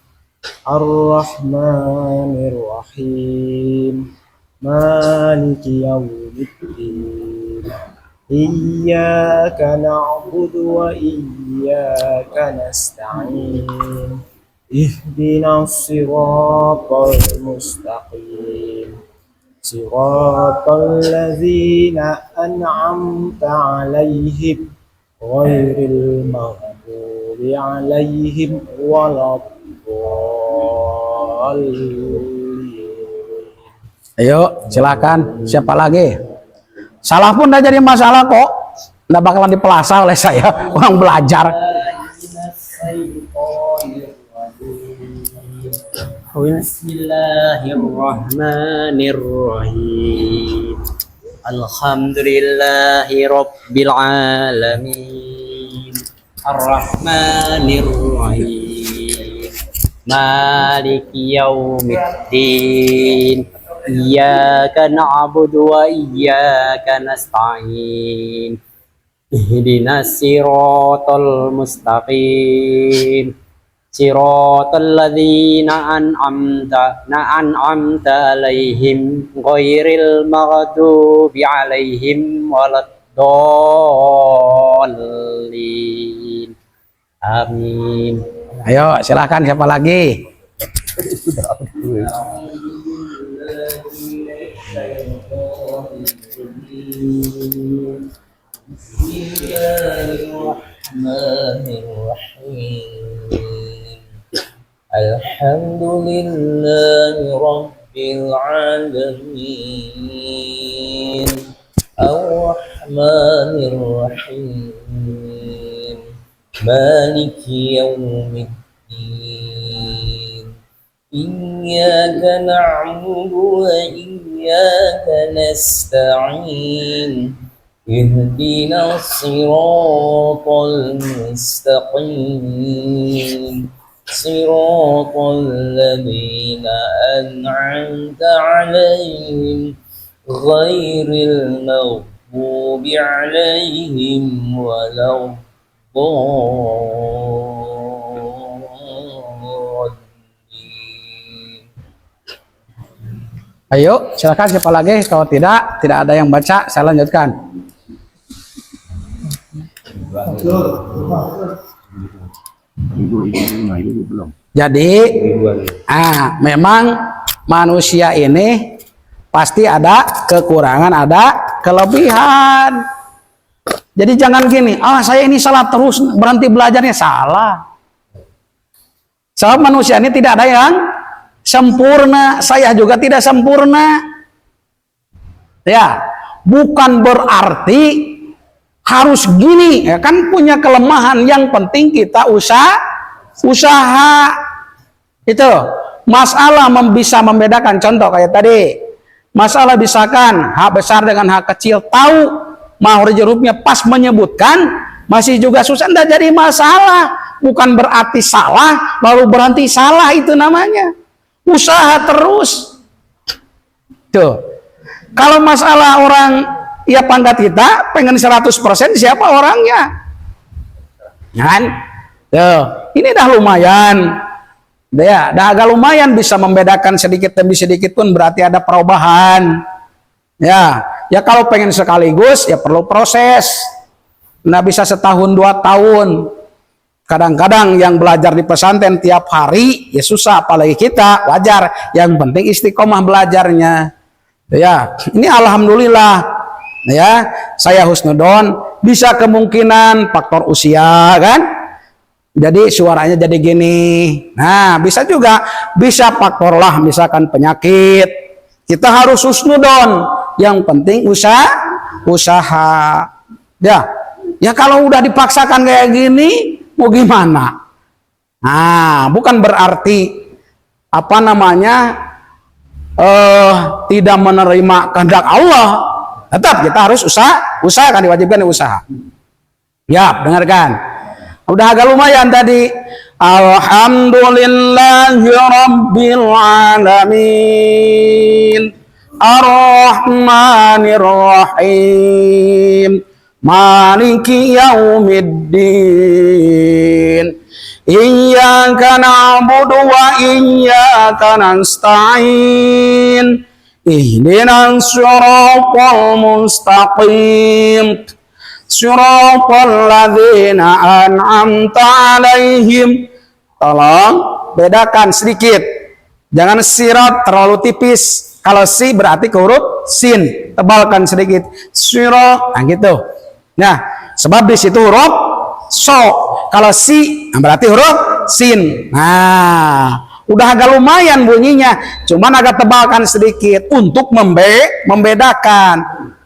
Ar-Rahmanir-Rahim. Maliki yaumiddin. Iyyaka na'budu wa iyyaka nasta'in. Ihdinas siratal mustaqim. Siratal ladzina an'amta 'alaihim ghairil maghdubi 'alaihim waladdallin. Ayo, silakan. Siapa lagi? Salah pun udah jadi masalah kok. Nggak bakalan dipelasa oleh saya, orang belajar. Bismillahirrahmanirrahim. Alhamdulillahi rabbil alamin. Ar-Rahmanir-Rahim. Maliki yaumiddin. Iyyaka na'budu wa iyyaka nasta'in. Ihdinas siratal mustaqim. Siratal ladzina an'amta alaihim ghairil maghdubi alaihim waladdallin. Amin. Ayo, silakan, siapa lagi? Bismillahirrahmanirrahim. Alhamdulillahi rabbil alamin. Ar-Rahmanir-Rahim. Maliki yaumiddin. Iyyaka na'budu wa iyyaka nasta'in. Ihdinas siratal mustaqim. Siratal ladzina an'amta 'alaihim ghairil maghdubi 'alaihim waladdallin. Ayo, silakan, siapa lagi? Kalau tidak ada yang baca, saya lanjutkan. Jadi, memang manusia ini pasti ada kekurangan, ada kelebihan. Jadi jangan gini, saya ini salah terus, berhenti belajarnya. Salah. Sebab manusia ini tidak ada yang sempurna, saya juga tidak sempurna. Ya, bukan berarti harus gini, ya kan punya kelemahan. Yang penting kita usaha. Itu masalah bisa membedakan. Contoh kayak tadi, masalah misalkan hak besar dengan hak kecil, tahu mahar hurufnya pas menyebutkan, masih juga susah, enggak jadi masalah. Bukan berarti salah lalu berhenti salah, itu namanya usaha terus. Tuh. Kalau masalah orang ya pangkat kita pengen 100%, siapa orangnya? Kan? Tuh, ini dah lumayan. Ya, dah agak lumayan bisa membedakan sedikit demi sedikit pun berarti ada perubahan. Ya, ya kalau pengen sekaligus ya perlu proses. Nggak bisa setahun 2 tahun. Kadang-kadang yang belajar di pesantren tiap hari ya susah, apalagi kita wajar. Yang penting istiqomah belajarnya. Ya, ini alhamdulillah. Ya, saya husnudon, bisa kemungkinan faktor usia kan. Jadi suaranya jadi gini. Nah, bisa juga bisa faktor lah misalkan penyakit. Kita harus husnudon. Yang penting usaha. Ya. Ya kalau udah dipaksakan kayak gini, mau gimana? Nah, bukan berarti apa namanya tidak menerima kehendak Allah. Tetap kita harus usahakan, diwajibkan usaha. Ya, dengarkan. Udah agak lumayan tadi. Alhamdulillahi Rabbil Alamin, Ar-Rahmanir Rahim, Maliki Yaumiddin, Iyyaka na'budu wa iyyaka nasta'in, Ihdinas siratal mustaqim, Siratal ladzina an'amta alaihim. Tolong bedakan sedikit. Jangan sirat terlalu tipis. Kalau si berarti ke huruf sin. Tebalkan sedikit. Sirat. Nah gitu. Nah, sebab di situ huruf so. Kalau si berarti huruf sin. Nah, udah agak lumayan bunyinya. Cuman agak tebalkan sedikit untuk membedakan.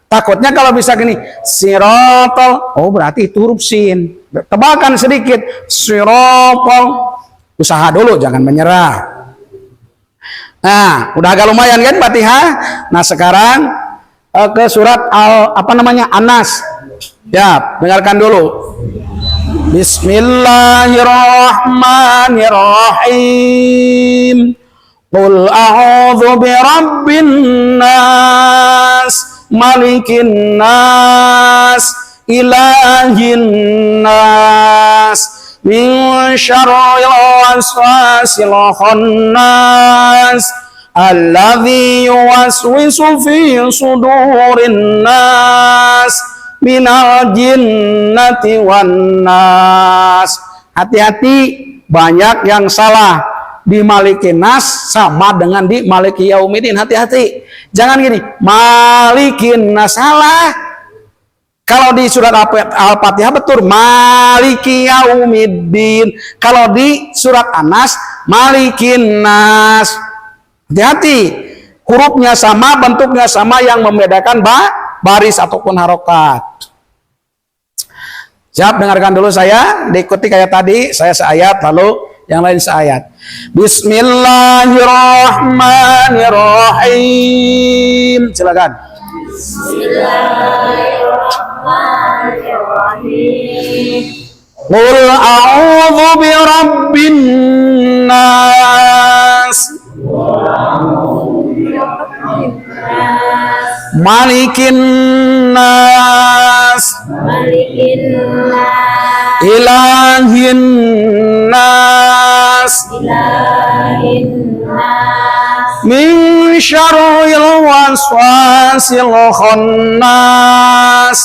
Takutnya kalau bisa gini, sirotol, oh berarti itu huruf sin. Tebalkan sedikit, sirotol. Usaha dulu, jangan menyerah. Nah, udah agak lumayan kan Fatihah. Nah sekarang ke surat Anas. Ya, dengarkan dulu. Bismillahirrahmanirrahim. Qul a'udzu birabbin nas, Malikin nas, Ilahin nas, min syarril waswasil khannas, alladzi yuwaswisu fi sudurin nas, minal jinnati wan nas. Hati-hati, banyak yang salah. Di Malikin Nas sama dengan di Maliki Yaumiddin. Hati-hati. Jangan gini, Malikin Nas, salah. Kalau di surat Al-Fatihah betul Maliki Yaumiddin. Kalau di surat Anas Malikin Nas. Hati-hati. Hurufnya sama, bentuknya sama, yang membedakan baris ataupun harokat. Siap, dengarkan dulu saya. Diikuti kayak tadi, saya seayat lalu yang lain seayat. Bismillahirrahmanirrahim. Silakan. Bismillahirrahmanirrahim. Qul a'udzu birabbin nas, Malikin nas, Ilahin nas, min syarril waswasil khannas,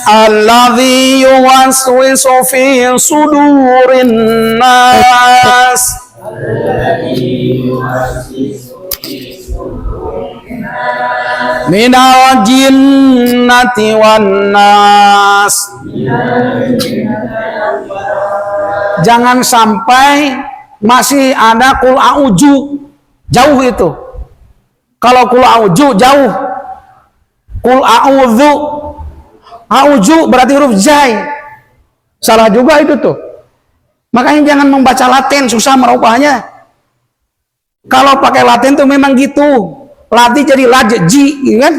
alladzi yuwaswisu fi sudurin nas, minal jinnati wan nas. Jangan sampai masih ada kul a'udzu, jauh itu. Kalau kul a'udzu jauh. Kul a'udzu, a'udzu berarti huruf jai. Salah juga itu tuh. Makanya jangan membaca Latin, susah merubahnya. Kalau pakai Latin tuh memang gitu. Latih jadi lajji, gitu kan?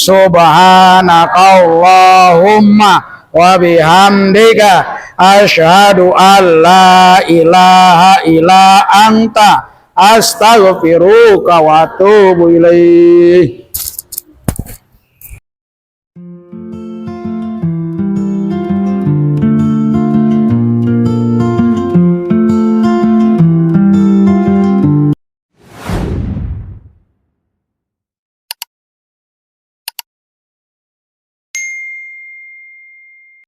subhanakallahumma wa bihamdika asyhadu an la ilaha illa anta astaghfiruka wa atubu ilaik.